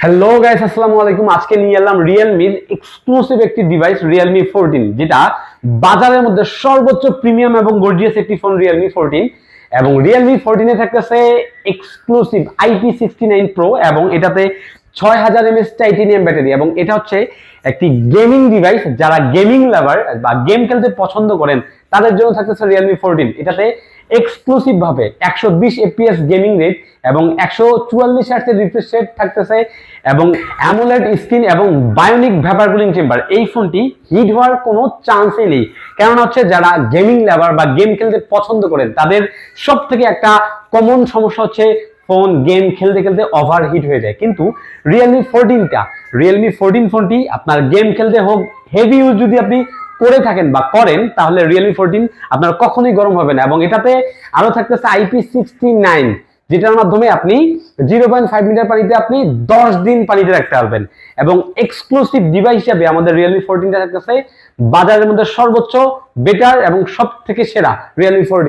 Hello guys, আসসালামু আলাইকুম। আজকে নিয়ে এলাম রিয়েলমির এক্সক্লুসিভ একটি ডিভাইস রিয়েলমি 14, যেটা বাজারের মধ্যে সর্বোচ্চ প্রিমিয়াম এবং গর্জিয়াস একটি ফোন রিয়েলমি 14। এবং রিয়েলমি 14 এ থাকতেছে এক্সক্লুসিভ IP69 প্রো এবং এটাতে 6000 mAh টাইটেনিয়াম ব্যাটারি। এবং এটা হচ্ছে একটি গেমিং ডিভাইস। যারা গেমিং লাভার বা গেম খেলতে পছন্দ করেন তাদের জন্য থাকতেছে রিয়েলমি 14। এটাতে এক্সক্লুসিভ ভাবে 120 FPS গেমিং রেট এবং 144 হার্টজ এর রিফ্রেশ রেট থাকতেছে এবং অ্যামোলেড স্ক্রিন এবং বায়োনিক ভেপার কুলিং চেম্বার। এই ফোনটি হিট হওয়ার কোনো চান্সই নেই, কারণ হচ্ছে যারা গেমিং লাভার বা গেম খেলতে পছন্দ করেন তাদের সব থেকে একটা কমন সমস্যা হচ্ছে ফোন গেম খেলতে খেলতে ওভার হিট হয়ে যায়। কিন্তু রিয়েলমি 14 ফোনটি আপনার গেম খেলতে হোক, হেভি ইউজ যদি আপনি করে থাকেন বা করেন, তাহলে রিয়েলমি 14 আপনার কখনোই গরম হবে না। এবং এটাতে আরো থাকতেছে IP69, যেটার মাধ্যমে আপনি 0.5 মিটার পানিতে আপনি 10 দিন পানিতে রাখতে পারবেন। এবং এক্সক্লুসিভ ডিভাইস হিসেবে আমাদের রিয়েলমি 14টা থাকতেছে বাজারের মধ্যে সর্বোচ্চ বেটার এবং সব থেকে সেরা রিয়েলমি 14।